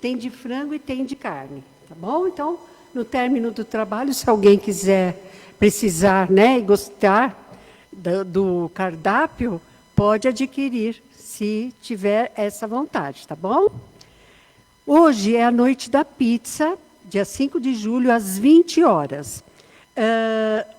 Tem de frango e tem de carne, tá bom? Então, no término do trabalho, se alguém precisar, né, e gostar do cardápio, pode adquirir, se tiver essa vontade, tá bom? Hoje é a noite da pizza, dia 5 de julho, às 20 horas.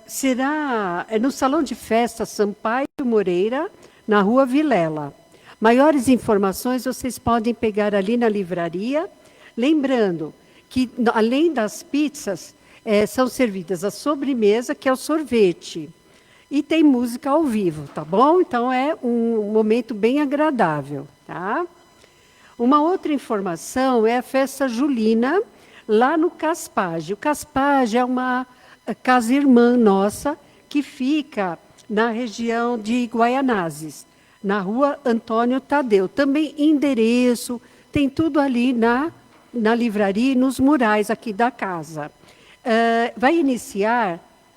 Será no Salão de Festa Sampaio Moreira, na Rua Vilela. Maiores informações vocês podem pegar ali na livraria. Lembrando que, além das pizzas, são servidas a sobremesa, que é o sorvete. E tem música ao vivo, tá bom? Então, é um momento bem agradável, tá? Uma outra informação é a festa julina, lá no Caspage. O Caspage é uma casa irmã nossa, que fica na região de Guaianazes, na Rua Antônio Tadeu. Também endereço, tem tudo ali na livraria e nos murais aqui da casa.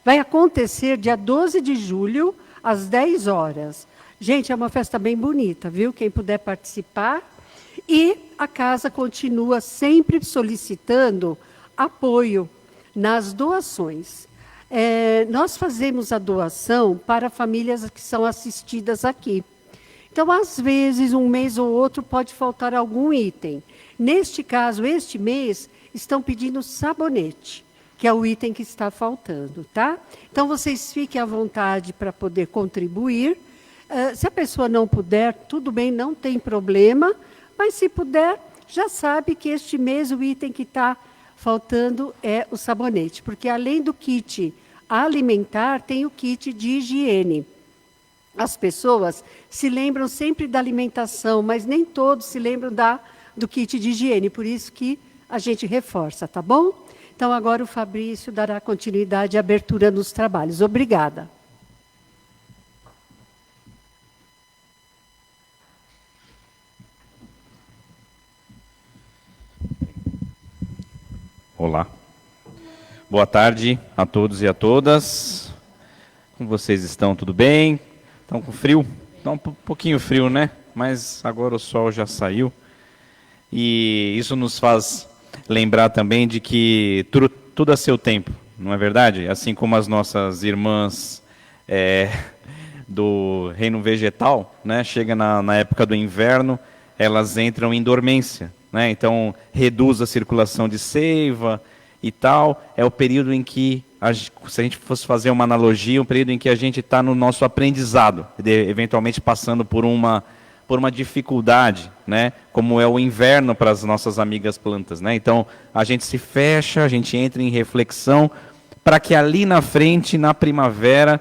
Vai acontecer dia 12 de julho, às 10 horas. Gente, é uma festa bem bonita, viu? Quem puder participar. E a casa continua sempre solicitando apoio nas doações. Nós fazemos a doação para famílias que são assistidas aqui. Então, às vezes, um mês ou outro pode faltar algum item. Neste caso, este mês, estão pedindo sabonete, que é o item que está faltando, tá? Então, vocês fiquem à vontade para poder contribuir. Se a pessoa não puder, tudo bem, não tem problema, mas se puder, já sabe que este mês o item que está faltando é o sabonete, porque além do kit alimentar, tem o kit de higiene. As pessoas se lembram sempre da alimentação, mas nem todos se lembram do kit de higiene, por isso que a gente reforça, tá bom? Então, agora o Fabrício dará continuidade e abertura nos trabalhos. Obrigada. Olá. Boa tarde a todos e a todas. Como vocês estão? Tudo bem? Estão com frio? Está um pouquinho frio, né? Mas agora o sol já saiu. E isso nos faz lembrar também de que tudo a seu tempo, não é verdade? Assim como as nossas irmãs do reino vegetal, né? Chega na época do inverno, elas entram em dormência, né? Então reduz a circulação de seiva e tal. É o período em que, se a gente fosse fazer uma analogia, um período em que a gente está no nosso aprendizado, eventualmente passando por uma dificuldade, né? Como é o inverno para as nossas amigas plantas, né? Então, a gente se fecha, a gente entra em reflexão, para que ali na frente, na primavera,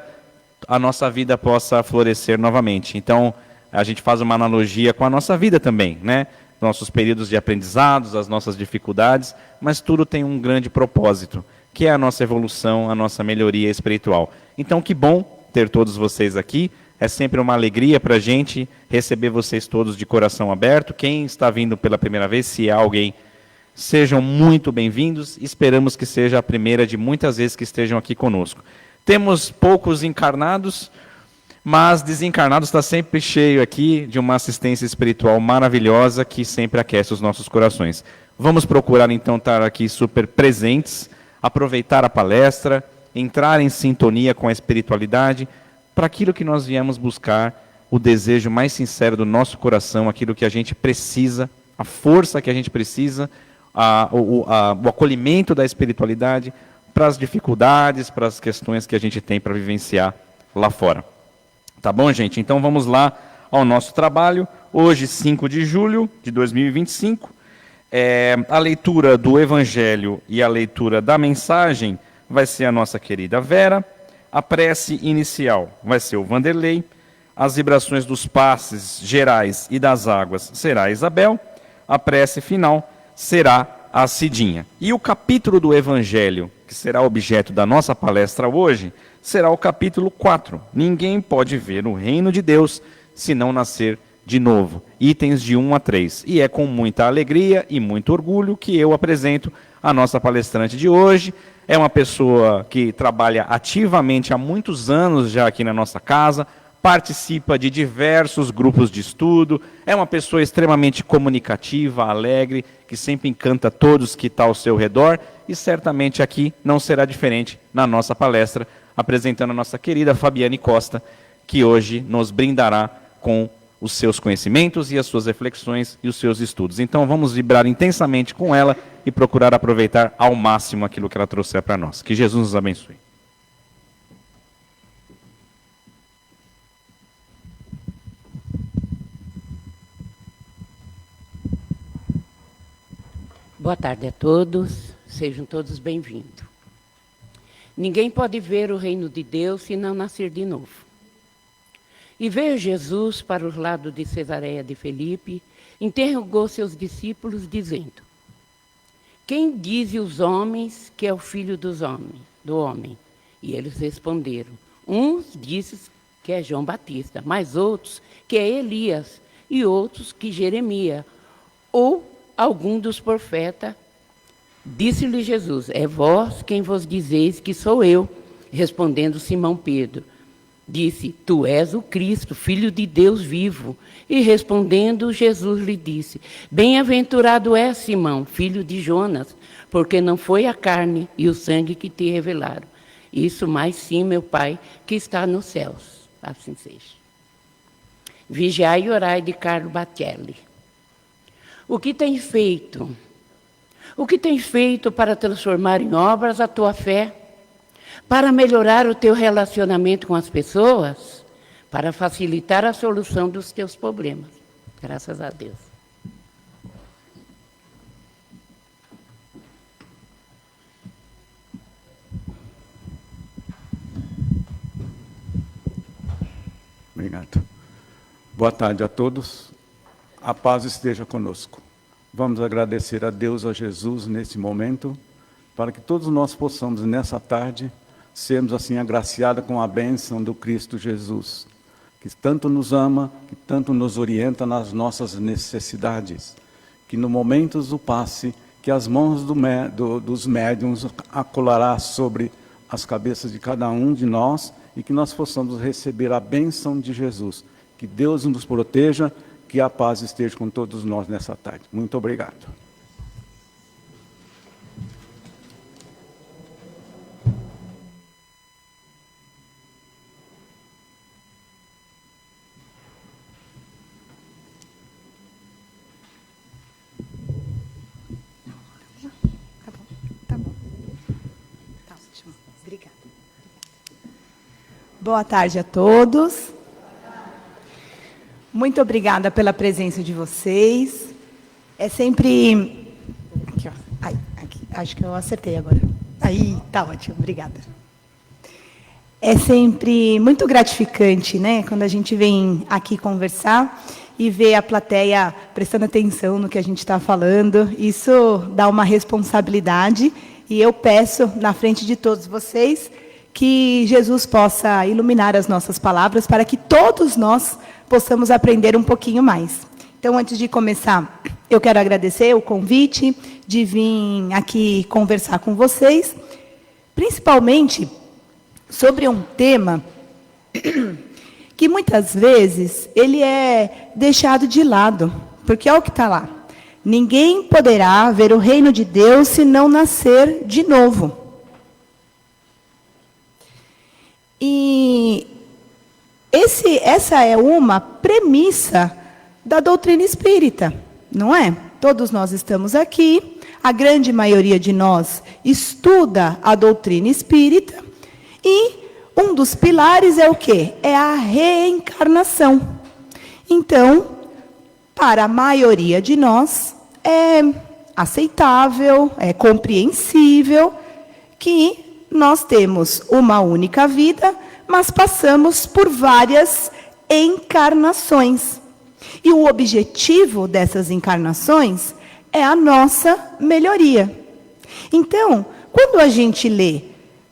a nossa vida possa florescer novamente. Então, a gente faz uma analogia com a nossa vida também, né? Nossos períodos de aprendizados, as nossas dificuldades, mas tudo tem um grande propósito, que é a nossa evolução, a nossa melhoria espiritual. Então, que bom ter todos vocês aqui. É sempre uma alegria para a gente receber vocês todos de coração aberto. Quem está vindo pela primeira vez, se há alguém, sejam muito bem-vindos. Esperamos que seja a primeira de muitas vezes que estejam aqui conosco. Temos poucos encarnados, mas desencarnados está sempre cheio aqui de uma assistência espiritual maravilhosa que sempre aquece os nossos corações. Vamos procurar então estar aqui super presentes, aproveitar a palestra, entrar em sintonia com a espiritualidade, para aquilo que nós viemos buscar, o desejo mais sincero do nosso coração, aquilo que a gente precisa, a força que a gente precisa, o acolhimento da espiritualidade para as dificuldades, para as questões que a gente tem para vivenciar lá fora. Tá bom, gente? Então vamos lá ao nosso trabalho. Hoje, 5 de julho de 2025, a leitura do Evangelho e a leitura da mensagem vai ser a nossa querida Vera. A prece inicial vai ser o Vanderlei, as vibrações dos passes gerais e das águas será a Isabel, a prece final será a Cidinha. E o capítulo do Evangelho, que será objeto da nossa palestra hoje, será o capítulo 4. Ninguém pode ver o reino de Deus se não nascer de novo. Itens de 1 a 3. E é com muita alegria e muito orgulho que eu apresento a nossa palestrante de hoje. É uma pessoa que trabalha ativamente há muitos anos já aqui na nossa casa, participa de diversos grupos de estudo, é uma pessoa extremamente comunicativa, alegre, que sempre encanta todos que estão ao seu redor, e certamente aqui não será diferente na nossa palestra, apresentando a nossa querida Fabiane Costa, que hoje nos brindará com os seus conhecimentos e as suas reflexões e os seus estudos. Então vamos vibrar intensamente com ela e procurar aproveitar ao máximo aquilo que ela trouxer para nós. Que Jesus nos abençoe. Boa tarde a todos, sejam todos bem-vindos. Ninguém pode ver o reino de Deus se não nascer de novo. E veio Jesus para os lados de Cesareia de Filipe, interrogou seus discípulos, dizendo: quem dizem os homens que é o filho do homem? E eles responderam: uns dizem que é João Batista, mas outros que é Elias, e outros que Jeremias, ou algum dos profetas. Disse-lhe Jesus: é vós quem vos dizeis que sou eu. Respondendo Simão Pedro, disse: tu és o Cristo, Filho de Deus vivo. E respondendo Jesus lhe disse: bem-aventurado és, Simão, filho de Jonas, porque não foi a carne e o sangue que te revelaram. Isso, mas sim, meu Pai, que está nos céus. Assim seja. Vigiai e orai, de Carlo Batelli. O que tens feito? O que tens feito para transformar em obras a tua fé? Para melhorar o teu relacionamento com as pessoas? Para facilitar a solução dos teus problemas? Graças a Deus. Obrigado. Boa tarde a todos. A paz esteja conosco. Vamos agradecer a Deus, a Jesus, nesse momento, para que todos nós possamos, nessa tarde, sermos assim agraciados com a bênção do Cristo Jesus, que tanto nos ama, que tanto nos orienta nas nossas necessidades, que no momento do passe, que as mãos dos médiuns acolará sobre as cabeças de cada um de nós e que nós possamos receber a bênção de Jesus. Que Deus nos proteja, que a paz esteja com todos nós nessa tarde. Muito obrigado. Tá bom. Tá ótimo. Obrigada. Boa tarde a todos. Muito obrigada pela presença de vocês. É sempre... Aqui, ó. Ai, aqui. Acho que eu acertei agora. Aí, tá ótimo. Obrigada. É sempre muito gratificante, né? Quando a gente vem aqui conversar e ver a plateia prestando atenção no que a gente está falando. Isso dá uma responsabilidade. E eu peço, na frente de todos vocês, que Jesus possa iluminar as nossas palavras para que todos nós possamos aprender um pouquinho mais. Então, antes de começar, eu quero agradecer o convite de vir aqui conversar com vocês, principalmente sobre um tema que muitas vezes ele é deixado de lado, porque olha o que está lá. Ninguém poderá ver o reino de Deus se não nascer de novo. E essa é uma premissa da doutrina espírita, não é? Todos nós estamos aqui, a grande maioria de nós estuda a doutrina espírita, e um dos pilares é o quê? É a reencarnação. Então, para a maioria de nós, é aceitável, é compreensível que nós temos uma única vida, mas passamos por várias encarnações. E o objetivo dessas encarnações é a nossa melhoria. Então, quando a gente lê,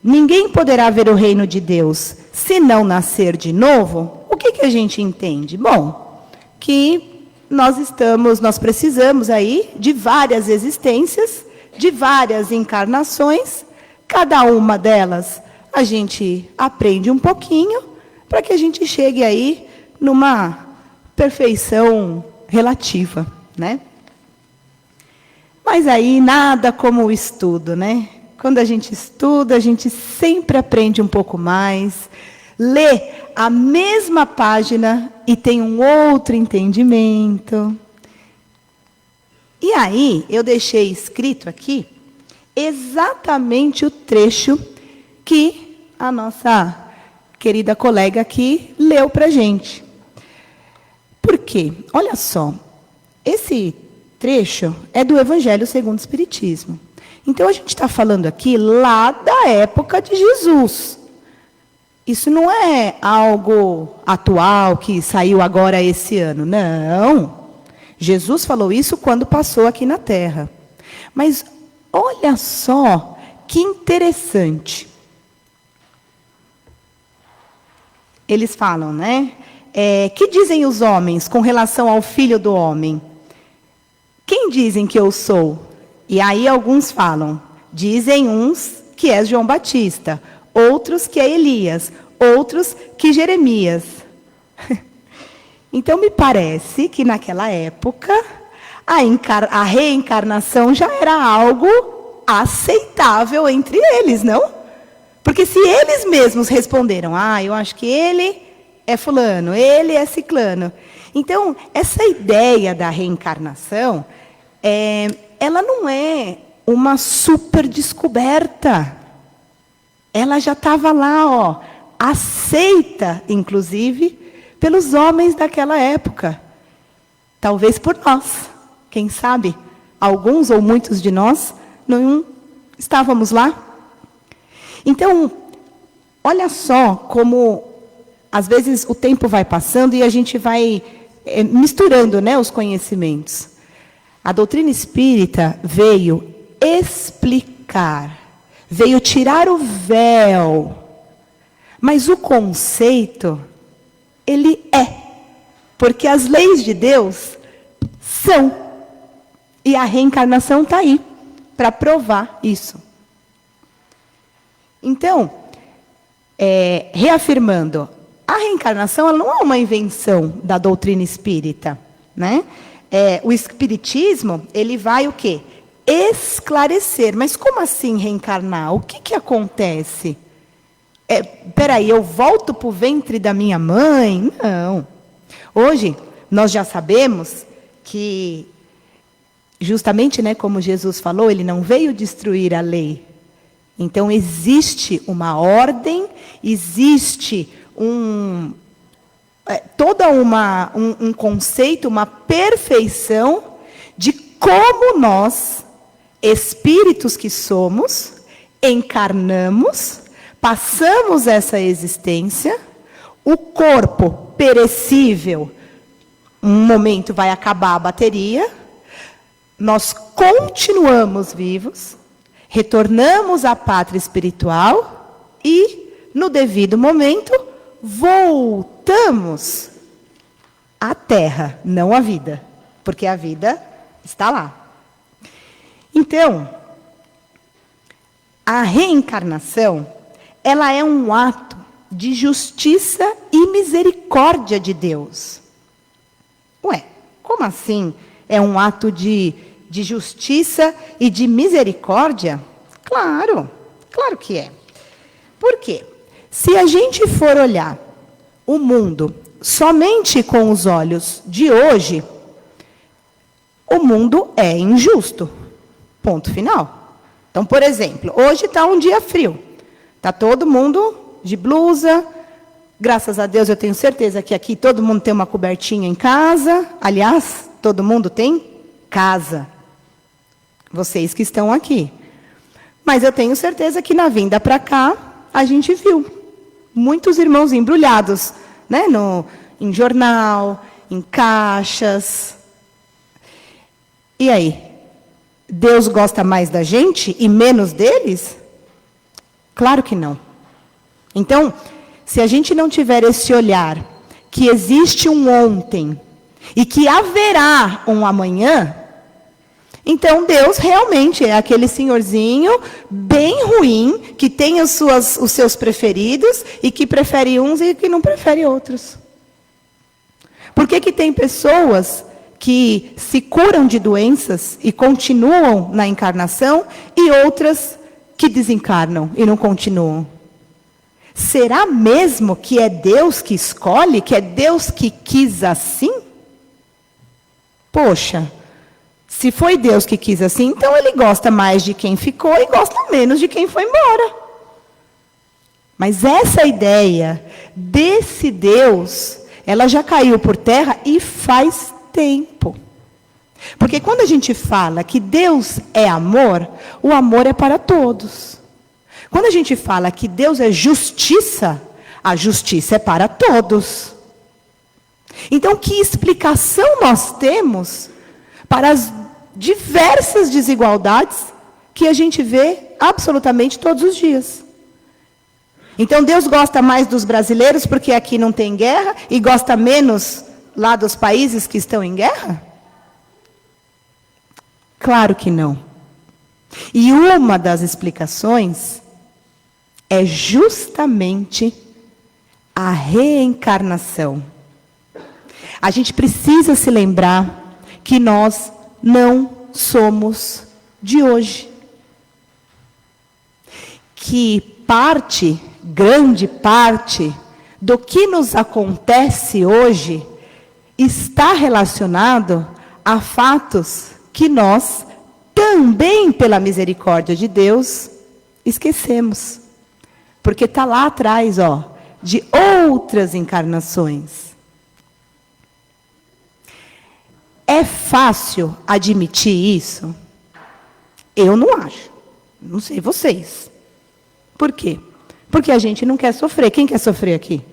ninguém poderá ver o reino de Deus se não nascer de novo, o que a gente entende? Bom, que nós precisamos aí de várias existências, de várias encarnações. Cada uma delas a gente aprende um pouquinho, para que a gente chegue aí numa perfeição relativa, né? Mas aí nada como o estudo, né? Quando a gente estuda, a gente sempre aprende um pouco mais, lê a mesma página e tem um outro entendimento. E aí, eu deixei escrito aqui exatamente o trecho que a nossa querida colega aqui leu para a gente. Por quê? Olha só, esse trecho é do Evangelho segundo o Espiritismo. Então, a gente está falando aqui lá da época de Jesus. Isso não é algo atual, que saiu agora esse ano. Não. Jesus falou isso quando passou aqui na Terra. Mas olha só que interessante. Eles falam, né? Que dizem os homens com relação ao Filho do Homem? Quem dizem que eu sou? E aí alguns falam, dizem uns que é João Batista, outros que é Elias, outros que Jeremias. Então me parece que naquela época a reencarnação já era algo aceitável entre eles, não? Porque se eles mesmos responderam, eu acho que ele é fulano, ele é ciclano. Então, essa ideia da reencarnação, ela não é uma super descoberta. Ela já estava lá, aceita, inclusive, pelos homens daquela época. Talvez por nós. Quem sabe, alguns ou muitos de nós não estávamos lá. Então, olha só como, às vezes, o tempo vai passando e a gente vai misturando, né, os conhecimentos. A doutrina espírita veio explicar, veio tirar o véu. Mas o conceito, ele é. Porque as leis de Deus são. E a reencarnação está aí, para provar isso. Então, reafirmando, a reencarnação ela não é uma invenção da doutrina espírita, né? O espiritismo, ele vai o quê? Esclarecer. Mas como assim reencarnar? O que acontece? Peraí, eu volto para o ventre da minha mãe? Não. Hoje, nós já sabemos que, justamente, né, como Jesus falou, ele não veio destruir a lei. Então, existe uma ordem, existe todo um conceito, uma perfeição de como nós, espíritos que somos, encarnamos, passamos essa existência, o corpo perecível, um momento vai acabar a bateria, nós continuamos vivos, retornamos à pátria espiritual e, no devido momento, voltamos à Terra, não à vida, porque a vida está lá. Então, a reencarnação, ela é um ato de justiça e misericórdia de Deus. Ué, como assim é um ato de justiça e de misericórdia? Claro, claro que é. Por quê? Se a gente for olhar o mundo somente com os olhos de hoje, o mundo é injusto. Ponto final. Então, por exemplo, hoje está um dia frio. Está todo mundo de blusa. Graças a Deus, eu tenho certeza que aqui todo mundo tem uma cobertinha em casa. Aliás, todo mundo tem casa. Vocês que estão aqui. Mas eu tenho certeza que na vinda para cá, a gente viu muitos irmãos embrulhados, né, em jornal, em caixas. E aí? Deus gosta mais da gente e menos deles? Claro que não. Então, se a gente não tiver esse olhar que existe um ontem e que haverá um amanhã, Então, Deus realmente é aquele senhorzinho bem ruim, que tem os seus preferidos, e que prefere uns e que não prefere outros. Por que tem pessoas que se curam de doenças e continuam na encarnação, e outras que desencarnam e não continuam? Será mesmo que é Deus que escolhe, que é Deus que quis assim? Poxa, se foi Deus que quis assim, então Ele gosta mais de quem ficou e gosta menos de quem foi embora. Mas essa ideia desse Deus, ela já caiu por terra e faz tempo. Porque quando a gente fala que Deus é amor, o amor é para todos. Quando a gente fala que Deus é justiça, a justiça é para todos. Então, que explicação nós temos para as diversas desigualdades que a gente vê absolutamente todos os dias? Então, Deus gosta mais dos brasileiros porque aqui não tem guerra e gosta menos lá dos países que estão em guerra? Claro que não. E uma das explicações é justamente a reencarnação. A gente precisa se lembrar que nós não somos de hoje. Que grande parte, do que nos acontece hoje está relacionado a fatos que nós, também pela misericórdia de Deus, esquecemos. Porque está lá atrás, de outras encarnações. É fácil admitir isso? Eu não acho. Não sei vocês. Por quê? Porque a gente não quer sofrer. Quem quer sofrer aqui?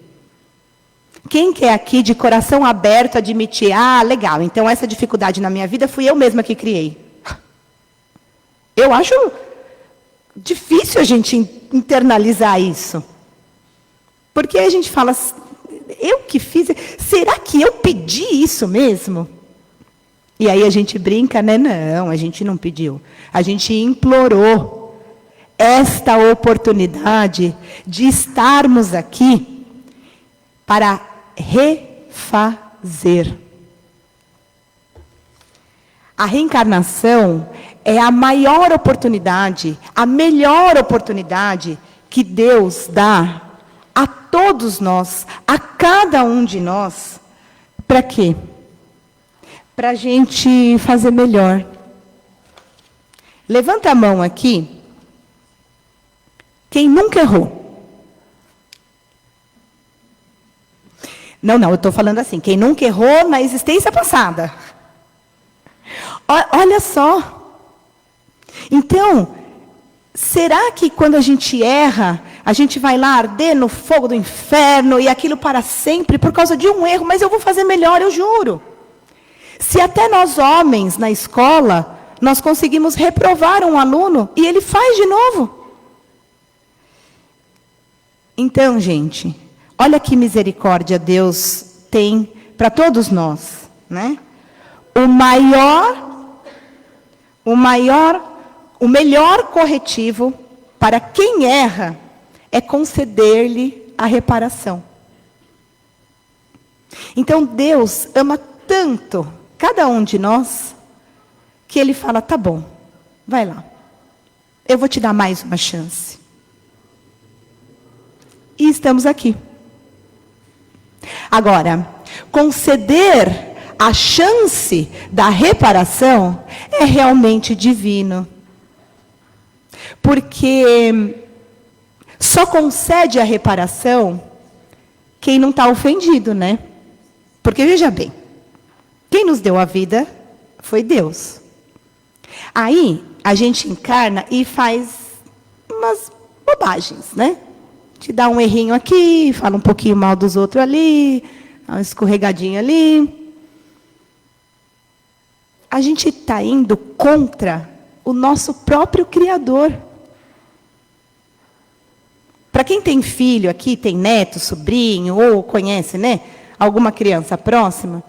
Quem quer aqui, de coração aberto, admitir, legal, então essa dificuldade na minha vida fui eu mesma que criei? Eu acho difícil a gente internalizar isso. Porque a gente fala, eu que fiz, será que eu pedi isso mesmo? E aí a gente brinca, né? Não, a gente não pediu. A gente implorou esta oportunidade de estarmos aqui para refazer. A reencarnação é a maior oportunidade, a melhor oportunidade que Deus dá a todos nós, a cada um de nós. Para quê? Para a gente fazer melhor. Levanta a mão aqui. Quem nunca errou? Não, eu estou falando assim. Quem nunca errou na existência passada? Olha só. Então, será que quando a gente erra, a gente vai lá arder no fogo do inferno e aquilo para sempre por causa de um erro? Mas eu vou fazer melhor, eu juro. Se até nós homens, na escola, nós conseguimos reprovar um aluno e ele faz de novo. Então, gente, olha que misericórdia Deus tem para todos nós, né? O melhor corretivo para quem erra é conceder-lhe a reparação. Então, Deus ama tanto cada um de nós, que Ele fala, tá bom, vai lá. Eu vou te dar mais uma chance. E estamos aqui. Agora, conceder a chance da reparação é realmente divino. Porque só concede a reparação quem não está ofendido, né? Porque, veja bem, quem nos deu a vida foi Deus. Aí, a gente encarna e faz umas bobagens, né? Te dá um errinho aqui, fala um pouquinho mal dos outros ali, dá uma escorregadinha ali. A gente está indo contra o nosso próprio Criador. Para quem tem filho aqui, tem neto, sobrinho, ou conhece, né? Alguma criança próxima.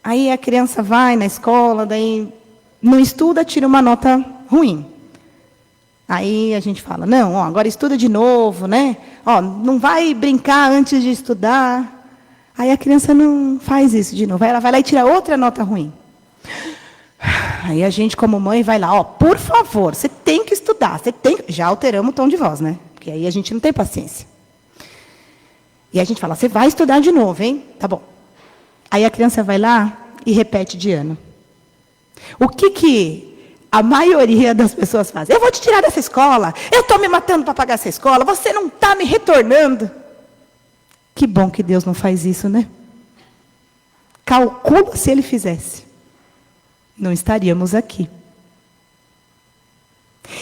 Aí a criança vai na escola, daí não estuda, tira uma nota ruim. Aí a gente fala, não, ó, agora estuda de novo, né? Ó, não vai brincar antes de estudar. Aí a criança não faz isso de novo. Aí ela vai lá e tira outra nota ruim. Aí a gente, como mãe, vai lá, ó, por favor, você tem que estudar, você tem que... Já alteramos o tom de voz, né? Porque aí a gente não tem paciência. E a gente fala, você vai estudar de novo, hein? Tá bom. Aí a criança vai lá e repete de ano. O que a maioria das pessoas faz? Eu vou te tirar dessa escola, eu estou me matando para pagar essa escola, você não está me retornando. Que bom que Deus não faz isso, né? Calcula se Ele fizesse. Não estaríamos aqui.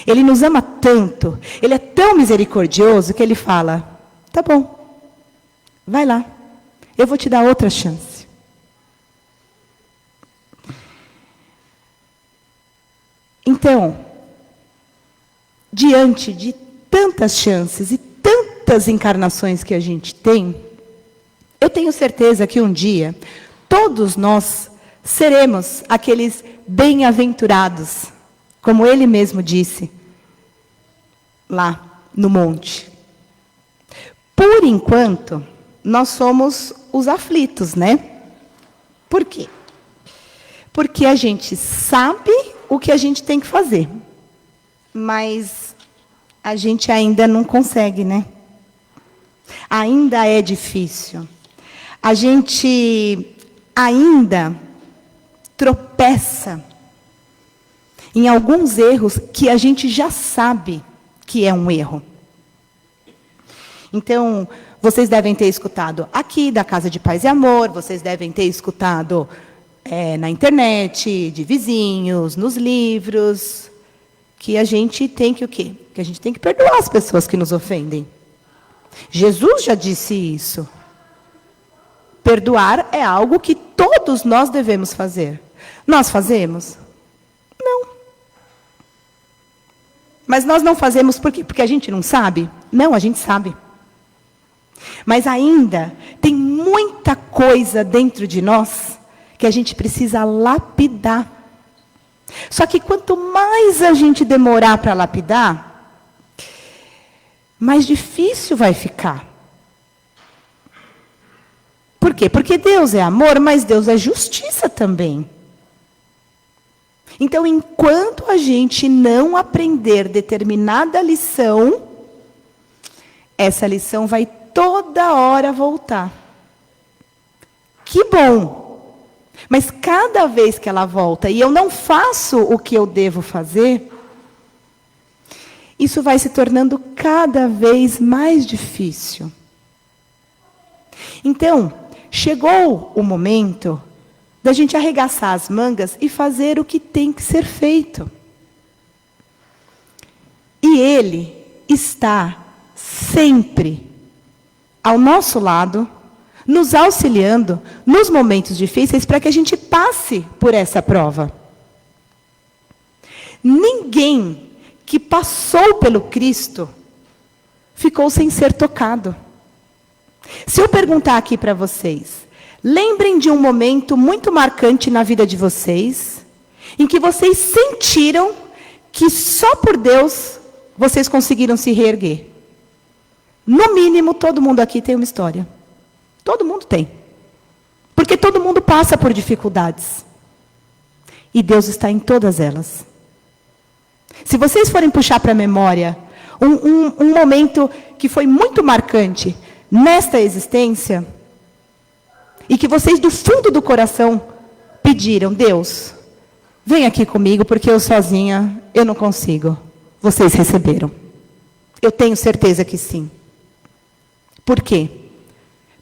Ele nos ama tanto, Ele é tão misericordioso que Ele fala, tá bom, vai lá, eu vou te dar outra chance. Então, diante de tantas chances e tantas encarnações que a gente tem, eu tenho certeza que um dia, todos nós seremos aqueles bem-aventurados, como ele mesmo disse, lá no monte. Por enquanto, nós somos os aflitos, né? Por quê? Porque a gente sabe o que a gente tem que fazer, mas a gente ainda não consegue, né? Ainda é difícil. A gente ainda tropeça em alguns erros que a gente já sabe que é um erro. Então, vocês devem ter escutado aqui da Casa de Paz e Amor, vocês devem ter escutado na internet, de vizinhos, nos livros, que a gente tem que o quê? Que a gente tem que perdoar as pessoas que nos ofendem. Jesus já disse isso. Perdoar é algo que todos nós devemos fazer. Nós fazemos? Não. Mas nós não fazemos por quê? Porque a gente não sabe? Não, a gente sabe. Mas ainda tem muita coisa dentro de nós que a gente precisa lapidar. Só que quanto mais a gente demorar para lapidar, mais difícil vai ficar. Por quê? Porque Deus é amor, mas Deus é justiça também. Então, enquanto a gente não aprender determinada lição, essa lição vai toda hora voltar. Que bom! Mas cada vez que ela volta e eu não faço o que eu devo fazer, isso vai se tornando cada vez mais difícil. Então, chegou o momento da gente arregaçar as mangas e fazer o que tem que ser feito. E Ele está sempre ao nosso lado, nos auxiliando nos momentos difíceis para que a gente passe por essa prova. Ninguém que passou pelo Cristo ficou sem ser tocado. Se eu perguntar aqui para vocês, lembrem de um momento muito marcante na vida de vocês, em que vocês sentiram que só por Deus vocês conseguiram se reerguer. No mínimo, todo mundo aqui tem uma história. Todo mundo tem. Porque todo mundo passa por dificuldades. E Deus está em todas elas. Se vocês forem puxar para a memória um momento que foi muito marcante nesta existência, e que vocês do fundo do coração pediram, Deus, vem aqui comigo, porque eu sozinha, eu não consigo. Vocês receberam. Eu tenho certeza que sim. Por quê?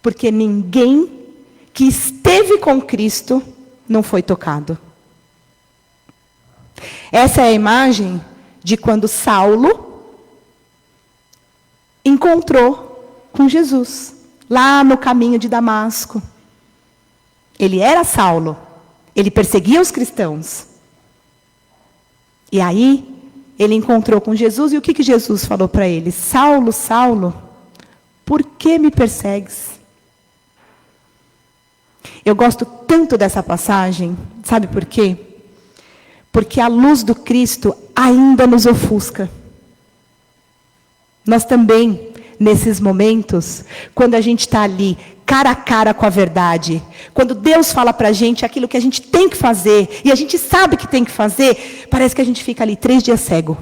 Porque ninguém que esteve com Cristo não foi tocado. Essa é a imagem de quando Saulo encontrou com Jesus, lá no caminho de Damasco. Ele era Saulo, ele perseguia os cristãos. E aí, ele encontrou com Jesus, e o que Jesus falou para ele? Saulo, Saulo, por que me persegues? Eu gosto tanto dessa passagem, sabe por quê? Porque a luz do Cristo ainda nos ofusca. Nós também, nesses momentos, quando a gente está ali, cara a cara com a verdade, quando Deus fala para a gente aquilo que a gente tem que fazer, e a gente sabe que tem que fazer, parece que a gente fica ali 3 dias cego.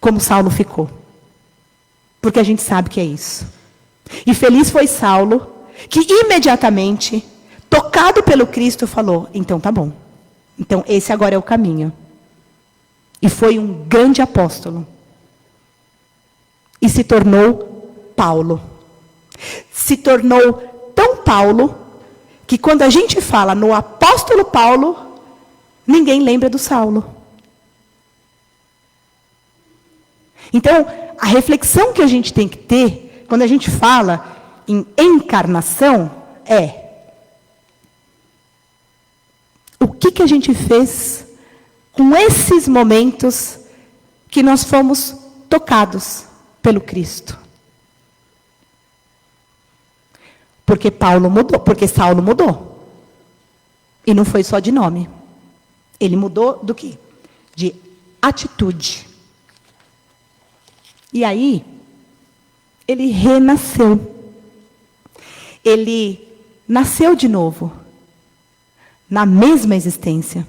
Como Saulo ficou. Porque a gente sabe que é isso. E feliz foi Saulo, que imediatamente, tocado pelo Cristo, falou, então tá bom. Então esse agora é o caminho. E foi um grande apóstolo. E se tornou Paulo. Se tornou tão Paulo, que quando a gente fala no apóstolo Paulo, ninguém lembra do Saulo. Então, a reflexão que a gente tem que ter, quando a gente fala em encarnação, é: o que a gente fez com esses momentos que nós fomos tocados pelo Cristo? Porque Paulo mudou, porque Saulo mudou. E não foi só de nome. Ele mudou do quê? De atitude. E aí, ele renasceu. Ele nasceu de novo. Na mesma existência.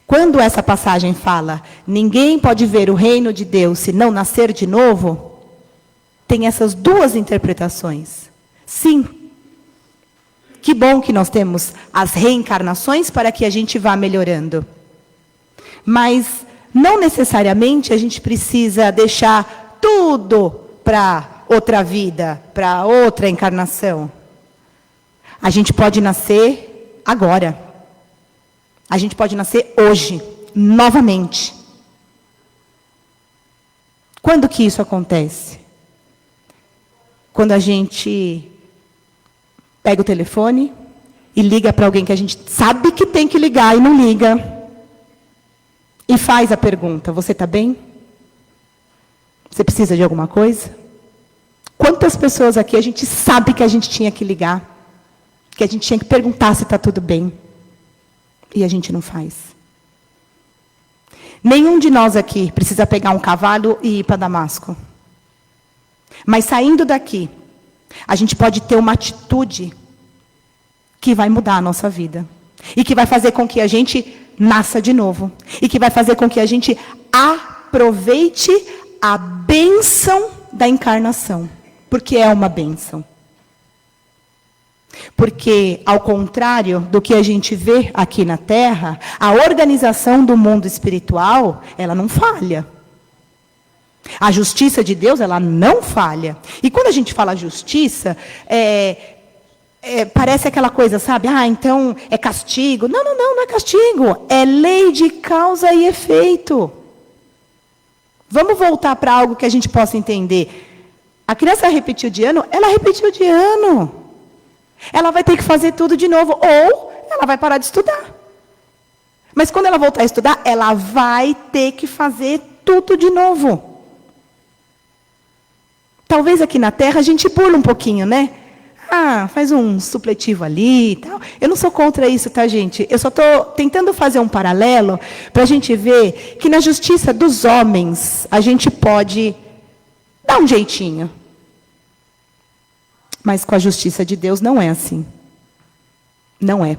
Quando essa passagem fala, ninguém pode ver o reino de Deus se não nascer de novo, tem essas duas interpretações. Sim, que bom que nós temos as reencarnações para que a gente vá melhorando. Mas não necessariamente a gente precisa deixar tudo para outra vida, para outra encarnação. A gente pode nascer agora. A gente pode nascer hoje, novamente. Quando que isso acontece? Quando a gente pega o telefone e liga para alguém que a gente sabe que tem que ligar e não liga. E faz a pergunta, você está bem? Você precisa de alguma coisa? Quantas pessoas aqui a gente sabe que a gente tinha que ligar? Que a gente tinha que perguntar se está tudo bem? E a gente não faz. Nenhum de nós aqui precisa pegar um cavalo e ir para Damasco. Mas saindo daqui, a gente pode ter uma atitude que vai mudar a nossa vida. E que vai fazer com que a gente nasça de novo. E que vai fazer com que a gente aproveite a bênção da encarnação. Porque é uma bênção. Porque, ao contrário do que a gente vê aqui na Terra, a organização do mundo espiritual, ela não falha. A justiça de Deus, ela não falha. E quando a gente fala justiça, parece aquela coisa, sabe? Ah, então é castigo. Não, não é castigo. É lei de causa e efeito. Vamos voltar para algo que a gente possa entender. A criança repetiu de ano, ela repetiu de ano. Ela vai ter que fazer tudo de novo, ou ela vai parar de estudar. Mas quando ela voltar a estudar, ela vai ter que fazer tudo de novo. Talvez aqui na Terra a gente pula um pouquinho, né? Ah, faz um supletivo ali e tal. Eu não sou contra isso, tá, gente? Eu só estou tentando fazer um paralelo para a gente ver que na justiça dos homens a gente pode dar um jeitinho. Mas com a justiça de Deus não é assim. Não é.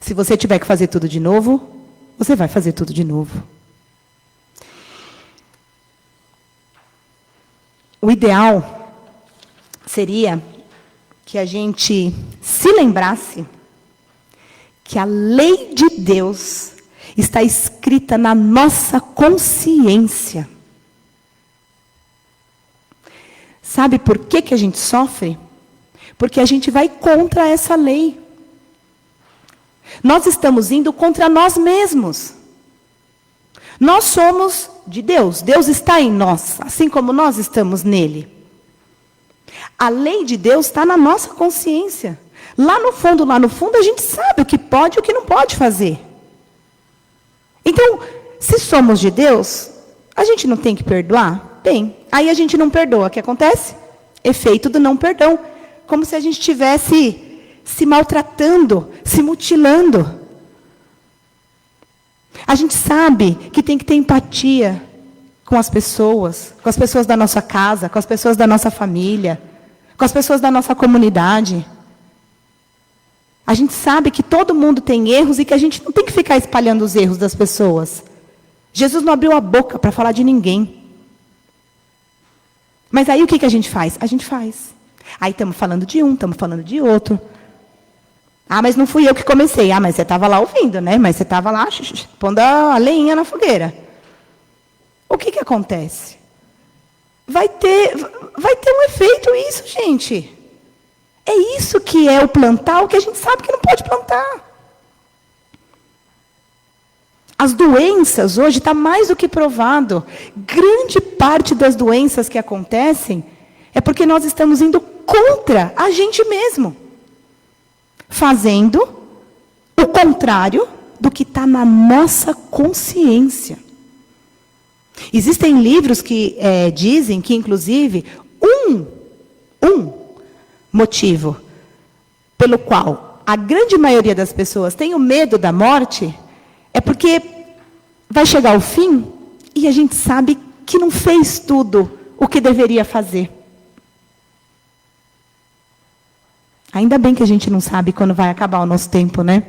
Se você tiver que fazer tudo de novo, você vai fazer tudo de novo. O ideal seria que a gente se lembrasse que a lei de Deus está escrita na nossa consciência. Sabe por que a gente sofre? Porque a gente vai contra essa lei. Nós estamos indo contra nós mesmos. Nós somos de Deus. Deus está em nós, assim como nós estamos nele. A lei de Deus está na nossa consciência. Lá no fundo, a gente sabe o que pode e o que não pode fazer. Então, se somos de Deus, a gente não tem que perdoar? Tem. Aí a gente não perdoa. O que acontece? Efeito do não perdão. Como se a gente estivesse se maltratando, se mutilando. A gente sabe que tem que ter empatia com as pessoas da nossa casa, com as pessoas da nossa família, com as pessoas da nossa comunidade. A gente sabe que todo mundo tem erros e que a gente não tem que ficar espalhando os erros das pessoas. Jesus não abriu a boca para falar de ninguém. Mas aí o que a gente faz? A gente faz. Aí estamos falando de um, estamos falando de outro. Ah, mas não fui eu que comecei. Ah, mas você estava lá ouvindo, né? Mas você estava lá pondo a lenha na fogueira. O que acontece? Vai ter um efeito isso, gente. É isso que é o plantar, o que a gente sabe que não pode plantar. As doenças, hoje, está mais do que provado. Grande parte das doenças que acontecem é porque nós estamos indo contra a gente mesmo. Fazendo o contrário do que está na nossa consciência. Existem livros que dizem que, inclusive, um motivo pelo qual a grande maioria das pessoas tem o medo da morte é porque vai chegar o fim e a gente sabe que não fez tudo o que deveria fazer. Ainda bem que a gente não sabe quando vai acabar o nosso tempo, né?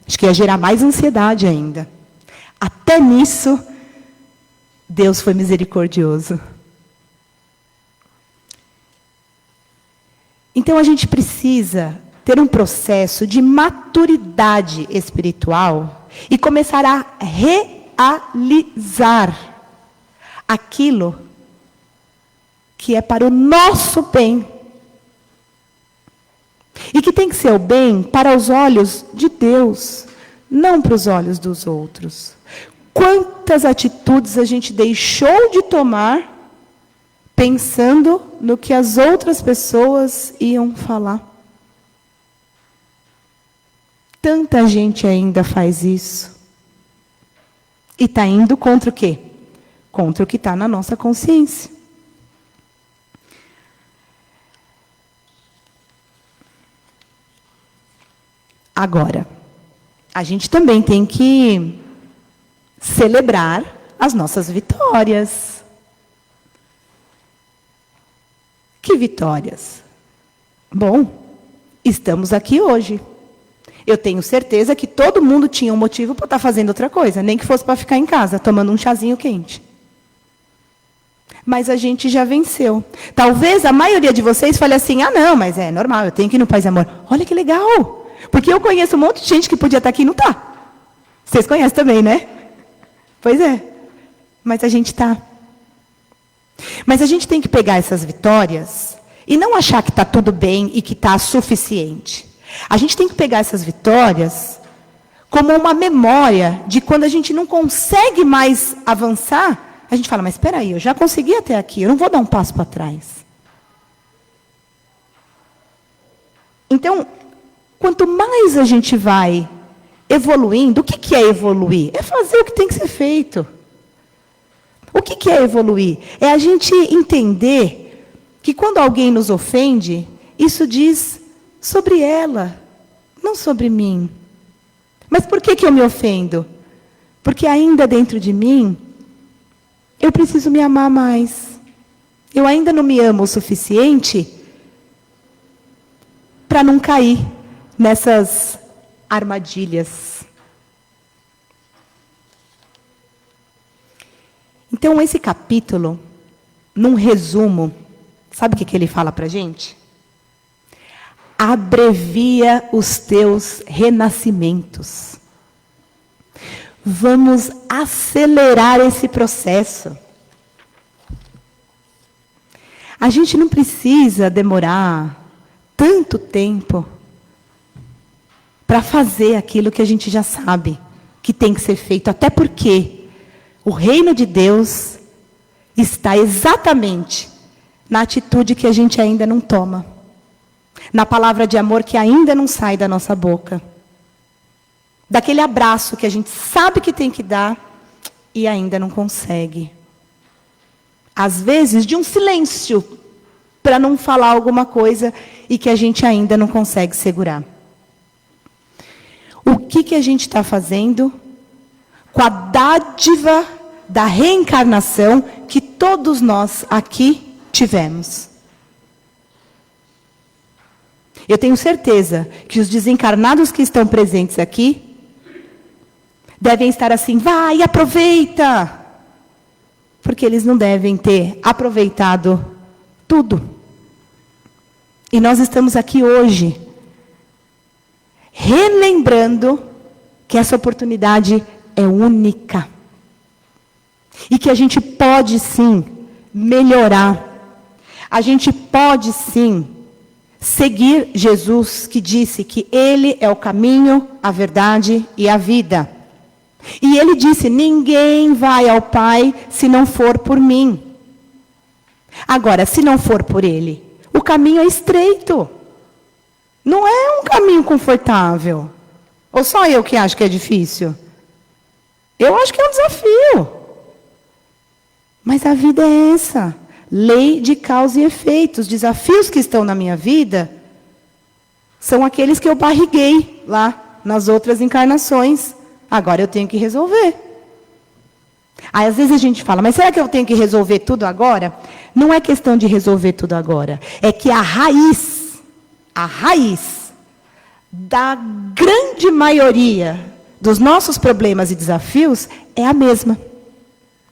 Acho que ia gerar mais ansiedade ainda. Até nisso, Deus foi misericordioso. Então, a gente precisa ter um processo de maturidade espiritual e começar a realizar aquilo que é para o nosso bem. E que tem que ser o bem para os olhos de Deus, não para os olhos dos outros. Quantas atitudes a gente deixou de tomar pensando no que as outras pessoas iam falar? Tanta gente ainda faz isso. E está indo contra o quê? Contra o que está na nossa consciência. Agora, a gente também tem que celebrar as nossas vitórias. Que vitórias? Bom, estamos aqui hoje. Eu tenho certeza que todo mundo tinha um motivo para estar fazendo outra coisa, nem que fosse para ficar em casa, tomando um chazinho quente. Mas a gente já venceu. Talvez a maioria de vocês fale assim, ah, não, mas é normal, eu tenho que ir no Paz e Amor. Olha que legal! Porque eu conheço um monte de gente que podia estar aqui e não está. Vocês conhecem também, né? Pois é. Mas a gente está. Mas a gente tem que pegar essas vitórias e não achar que está tudo bem e que está suficiente. A gente tem que pegar essas vitórias como uma memória de quando a gente não consegue mais avançar, a gente fala, mas espera aí, eu já consegui até aqui, eu não vou dar um passo para trás. Então, quanto mais a gente vai evoluindo, o que é evoluir? É fazer o que tem que ser feito. O que é evoluir? É a gente entender que quando alguém nos ofende, isso diz sobre ela, não sobre mim. Mas por que eu me ofendo? Porque ainda dentro de mim, eu preciso me amar mais. Eu ainda não me amo o suficiente para não cair nessas armadilhas. Então, esse capítulo, num resumo, sabe o que ele fala para a gente? Abrevia os teus renascimentos. Vamos acelerar esse processo. A gente não precisa demorar tanto tempo para fazer aquilo que a gente já sabe que tem que ser feito. Até porque o reino de Deus está exatamente na atitude que a gente ainda não toma. Na palavra de amor que ainda não sai da nossa boca. Daquele abraço que a gente sabe que tem que dar e ainda não consegue. Às vezes, de um silêncio para não falar alguma coisa e que a gente ainda não consegue segurar. O que a gente está fazendo com a dádiva da reencarnação que todos nós aqui tivemos. Eu tenho certeza que os desencarnados que estão presentes aqui devem estar assim, vai, aproveita! Porque eles não devem ter aproveitado tudo. E nós estamos aqui hoje, relembrando que essa oportunidade é única. E que a gente pode sim melhorar. A gente pode sim seguir Jesus, que disse que Ele é o caminho, a verdade e a vida. E Ele disse, ninguém vai ao Pai se não for por mim. Agora, se não for por Ele, o caminho é estreito. Não é um caminho confortável. Ou só eu que acho que é difícil? Eu acho que é um desafio. Mas a vida é essa. Lei de causa e efeito. Os desafios que estão na minha vida são aqueles que eu barriguei lá nas outras encarnações. Agora eu tenho que resolver. Aí às vezes a gente fala, mas será que eu tenho que resolver tudo agora? Não é questão de resolver tudo agora. É que a raiz da grande maioria dos nossos problemas e desafios é a mesma.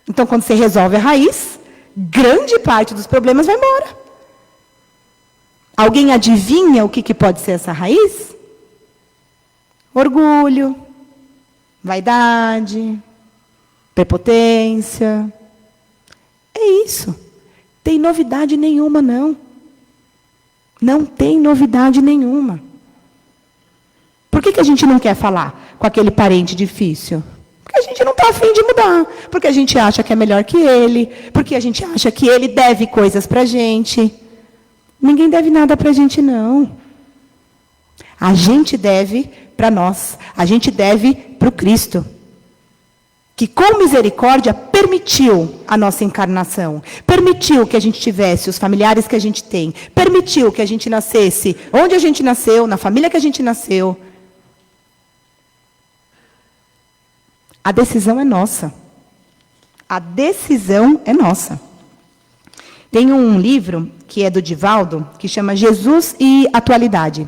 Então quando você resolve a raiz, grande parte dos problemas vai embora. Alguém adivinha o que pode ser essa raiz? Orgulho, vaidade, prepotência. É isso. Tem novidade nenhuma, não. Não tem novidade nenhuma. Por que a gente não quer falar com aquele parente difícil? Porque a gente não está afim de mudar. Porque a gente acha que é melhor que ele. Porque a gente acha que ele deve coisas para a gente. Ninguém deve nada para a gente, não. A gente deve para nós. A gente deve para o Cristo. Que com misericórdia permitiu a nossa encarnação. Permitiu que a gente tivesse os familiares que a gente tem. Permitiu que a gente nascesse onde a gente nasceu, na família que a gente nasceu. A decisão é nossa. A decisão é nossa. Tem um livro que é do Divaldo, que chama Jesus e Atualidade,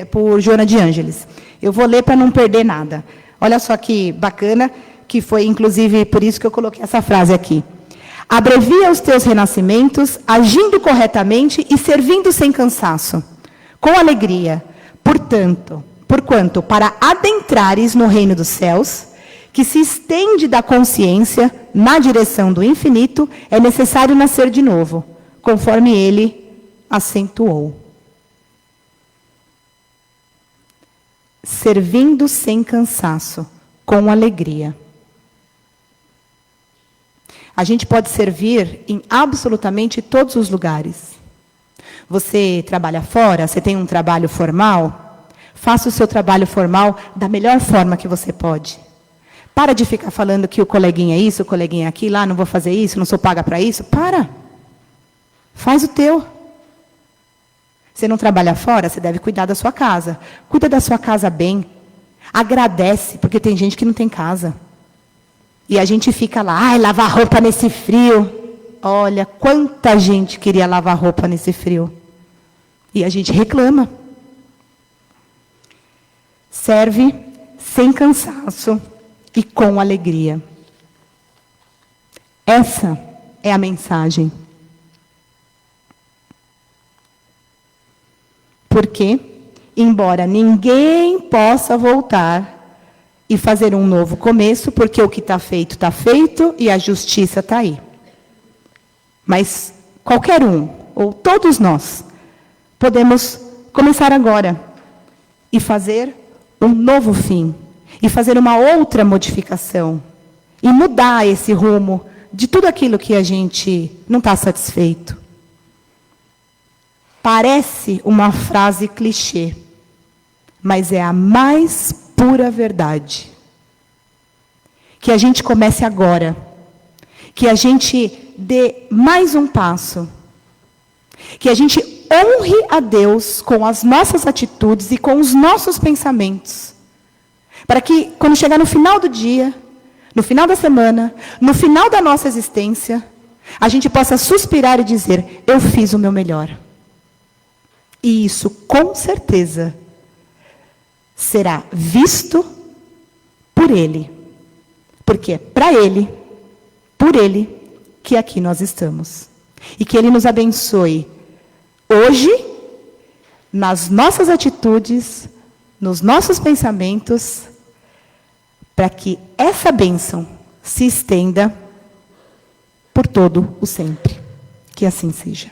por Joana de Ângeles. Eu vou ler para não perder nada. Olha só que bacana, que foi inclusive por isso que eu coloquei essa frase aqui. Abrevia os teus renascimentos, agindo corretamente e servindo sem cansaço, com alegria. Porquanto, para adentrares no reino dos céus, que se estende da consciência na direção do infinito, é necessário nascer de novo, conforme ele acentuou. Servindo sem cansaço, com alegria. A gente pode servir em absolutamente todos os lugares. Você trabalha fora, você tem um trabalho formal, faça o seu trabalho formal da melhor forma que você pode. Para de ficar falando que o coleguinha é isso, o coleguinha é aquilo, não vou fazer isso, não sou paga para isso. Para. Faz o teu. Você não trabalha fora, você deve cuidar da sua casa. Cuida da sua casa bem. Agradece, porque tem gente que não tem casa. E a gente fica lá, ai, lavar roupa nesse frio. Olha, quanta gente queria lavar roupa nesse frio. E a gente reclama. Serve sem cansaço e com alegria. Essa é a mensagem. Porque, embora ninguém possa voltar e fazer um novo começo, porque o que está feito e a justiça está aí. Mas qualquer um, ou todos nós, podemos começar agora e fazer um novo fim. E fazer uma outra modificação. E mudar esse rumo de tudo aquilo que a gente não está satisfeito. Parece uma frase clichê, mas é a mais pura verdade. Que a gente comece agora. Que a gente dê mais um passo. Que a gente honre a Deus com as nossas atitudes e com os nossos pensamentos. Para que, quando chegar no final do dia, no final da semana, no final da nossa existência, a gente possa suspirar e dizer: eu fiz o meu melhor. E isso, com certeza, será visto por Ele. Porque é para Ele, por Ele, que aqui nós estamos. E que Ele nos abençoe hoje, nas nossas atitudes, nos nossos pensamentos, para que essa bênção se estenda por todo o sempre. Que assim seja.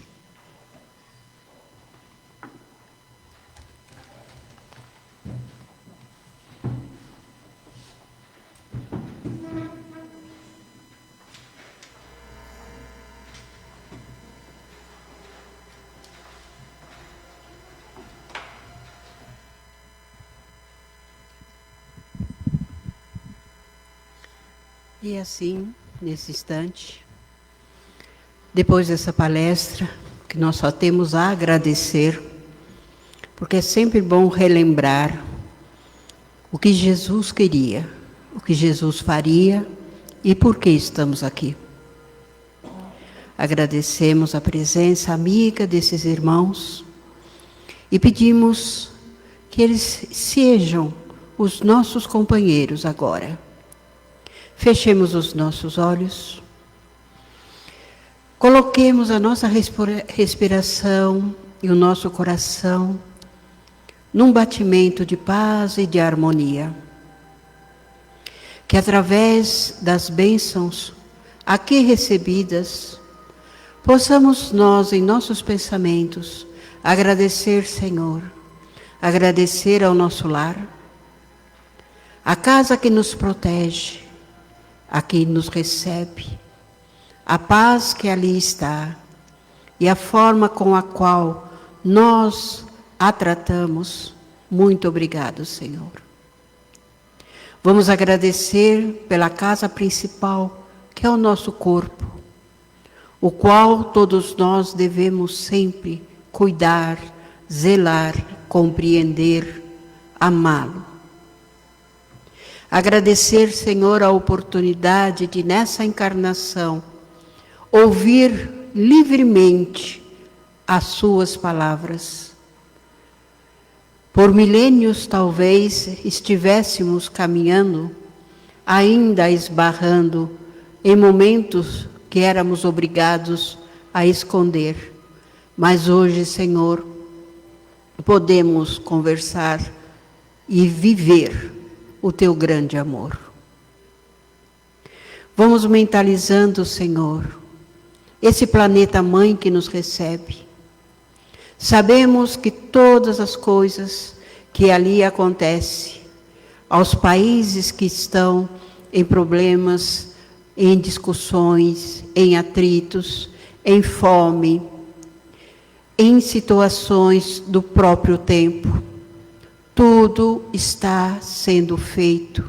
E assim, nesse instante, depois dessa palestra, que nós só temos a agradecer, porque é sempre bom relembrar o que Jesus queria, o que Jesus faria e por que estamos aqui. Agradecemos a presença amiga desses irmãos e pedimos que eles sejam os nossos companheiros agora. Fechemos os nossos olhos, coloquemos a nossa respiração e o nosso coração num batimento de paz e de harmonia. Que através das bênçãos aqui recebidas, possamos nós, em nossos pensamentos, agradecer, Senhor, agradecer ao nosso lar, a casa que nos protege, a quem nos recebe, a paz que ali está e a forma com a qual nós a tratamos. Muito obrigado, Senhor. Vamos agradecer pela casa principal, que é o nosso corpo, o qual todos nós devemos sempre cuidar, zelar, compreender, amá-lo. Agradecer, Senhor, a oportunidade de, nessa encarnação, ouvir livremente as suas palavras. Por milênios, talvez, estivéssemos caminhando, ainda esbarrando em momentos que éramos obrigados a esconder. Mas hoje, Senhor, podemos conversar e viver o teu grande amor. Vamos mentalizando, Senhor, esse planeta mãe que nos recebe. Sabemos que todas as coisas que ali acontecem, aos países que estão em problemas, em discussões, em atritos, em fome, em situações do próprio tempo, tudo está sendo feito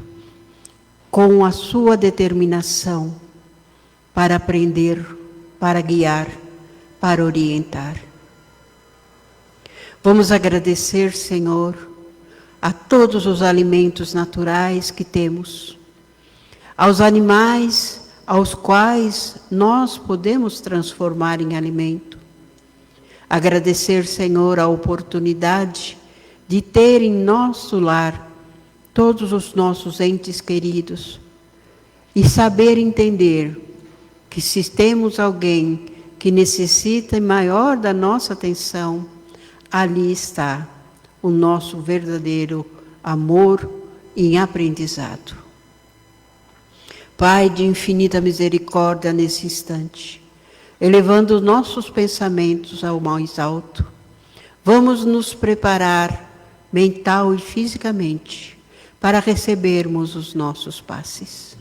com a sua determinação para aprender, para guiar, para orientar. Vamos agradecer, Senhor, a todos os alimentos naturais que temos, aos animais aos quais nós podemos transformar em alimento. Agradecer, Senhor, a oportunidade de ter em nosso lar todos os nossos entes queridos e saber entender que se temos alguém que necessita maior da nossa atenção, ali está o nosso verdadeiro amor em aprendizado. Pai de infinita misericórdia nesse instante, elevando nossos pensamentos ao mais alto, vamos nos preparar mental e fisicamente para recebermos os nossos passes.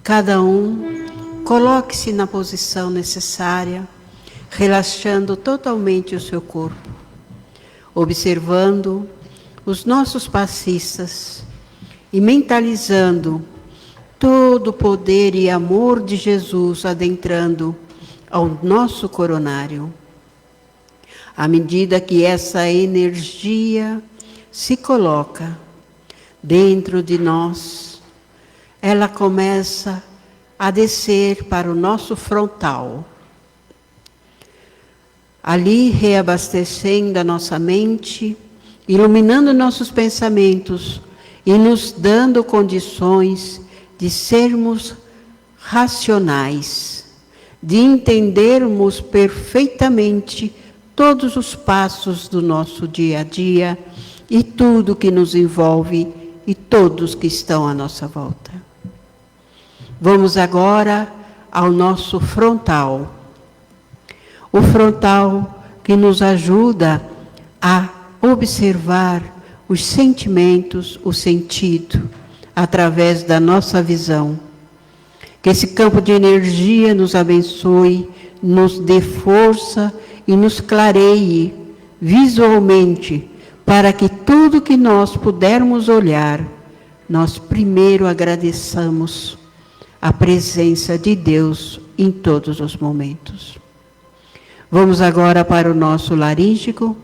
Cada um coloque-se na posição necessária, relaxando totalmente o seu corpo, observando os nossos passistas e mentalizando todo o poder e amor de Jesus adentrando ao nosso coronário. À medida que essa energia se coloca dentro de nós, ela começa a descer para o nosso frontal. Ali, reabastecendo a nossa mente, iluminando nossos pensamentos e nos dando condições de sermos racionais, de entendermos perfeitamente todos os passos do nosso dia a dia e tudo que nos envolve e todos que estão à nossa volta. Vamos agora ao nosso frontal. O frontal que nos ajuda a observar os sentimentos, o sentido, através da nossa visão. Que esse campo de energia nos abençoe, nos dê força e nos clareie visualmente, para que tudo que nós pudermos olhar, nós primeiro agradeçamos a presença de Deus em todos os momentos. Vamos agora para o nosso laríngeo,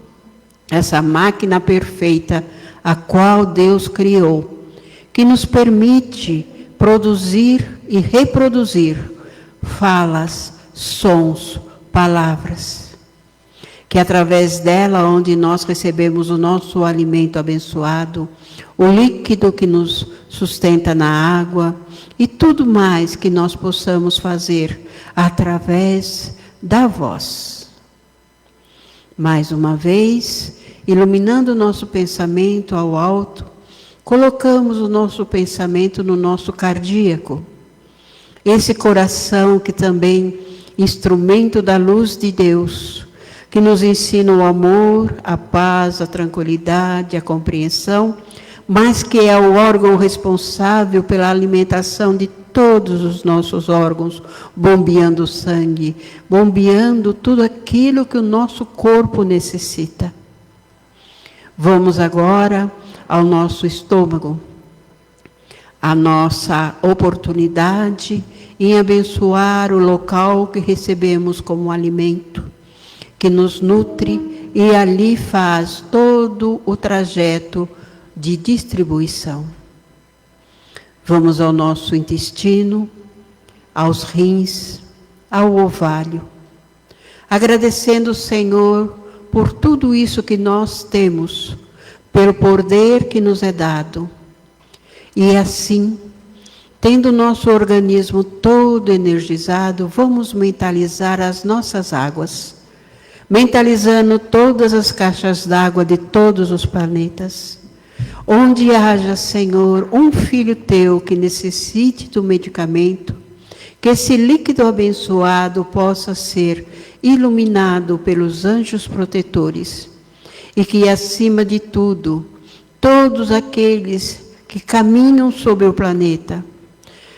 essa máquina perfeita a qual Deus criou, que nos permite produzir e reproduzir falas, sons, palavras. Que através dela, onde nós recebemos o nosso alimento abençoado, o líquido que nos sustenta na água e tudo mais que nós possamos fazer através da voz. Mais uma vez, iluminando o nosso pensamento ao alto, colocamos o nosso pensamento no nosso cardíaco. Esse coração que também instrumento da luz de Deus, que nos ensina o amor, a paz, a tranquilidade, a compreensão, mas que é o órgão responsável pela alimentação de todos os nossos órgãos, bombeando o sangue, bombeando tudo aquilo que o nosso corpo necessita. Vamos agora ao nosso estômago, a nossa oportunidade em abençoar o local que recebemos como alimento, que nos nutre e ali faz todo o trajeto de distribuição. Vamos ao nosso intestino, aos rins, ao ovário, agradecendo o Senhor por tudo isso que nós temos, pelo poder que nos é dado. E assim, tendo o nosso organismo todo energizado, vamos mentalizar as nossas águas, mentalizando todas as caixas d'água de todos os planetas. Onde haja, Senhor, um filho teu que necessite do medicamento, que esse líquido abençoado possa ser iluminado pelos anjos protetores e que, acima de tudo, todos aqueles que caminham sobre o planeta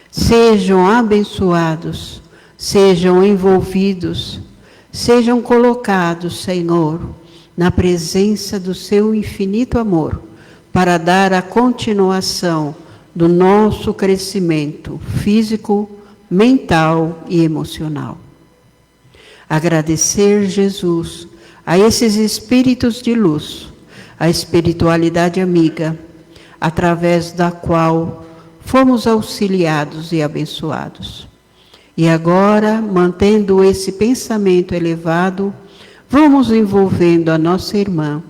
sejam abençoados, sejam envolvidos, sejam colocados, Senhor, na presença do seu infinito amor, para dar a continuação do nosso crescimento físico, mental e emocional. Agradecer, Jesus, a esses espíritos de luz, a espiritualidade amiga, através da qual fomos auxiliados e abençoados. E agora, mantendo esse pensamento elevado, vamos envolvendo a nossa irmã,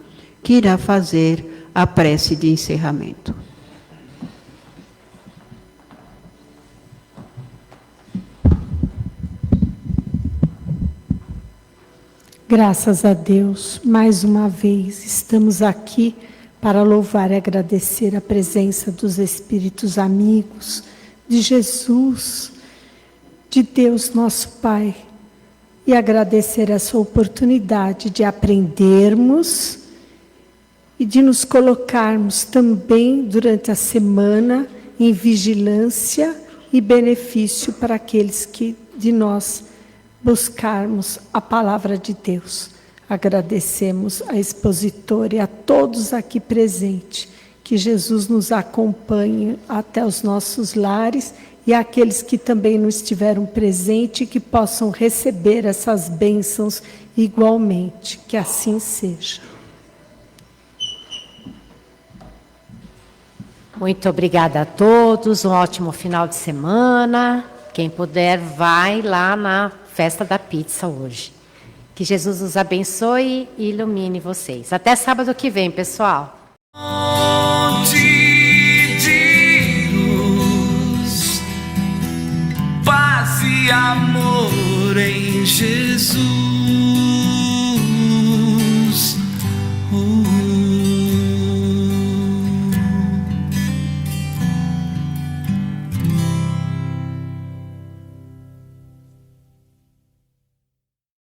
que irá fazer a prece de encerramento. Graças a Deus, mais uma vez, estamos aqui para louvar e agradecer a presença dos Espíritos amigos, de Jesus, de Deus nosso Pai, e agradecer essa oportunidade de aprendermos e de nos colocarmos também durante a semana em vigilância e benefício para aqueles que de nós buscarmos a palavra de Deus. Agradecemos a expositora e a todos aqui presentes, que Jesus nos acompanhe até os nossos lares e aqueles que também não estiveram presentes, que possam receber essas bênçãos igualmente, que assim seja. Muito obrigada a todos, um ótimo final de semana. Quem puder, vai lá na festa da pizza hoje. Que Jesus os abençoe e ilumine vocês. Até sábado que vem, pessoal. De luz, paz e amor em Jesus.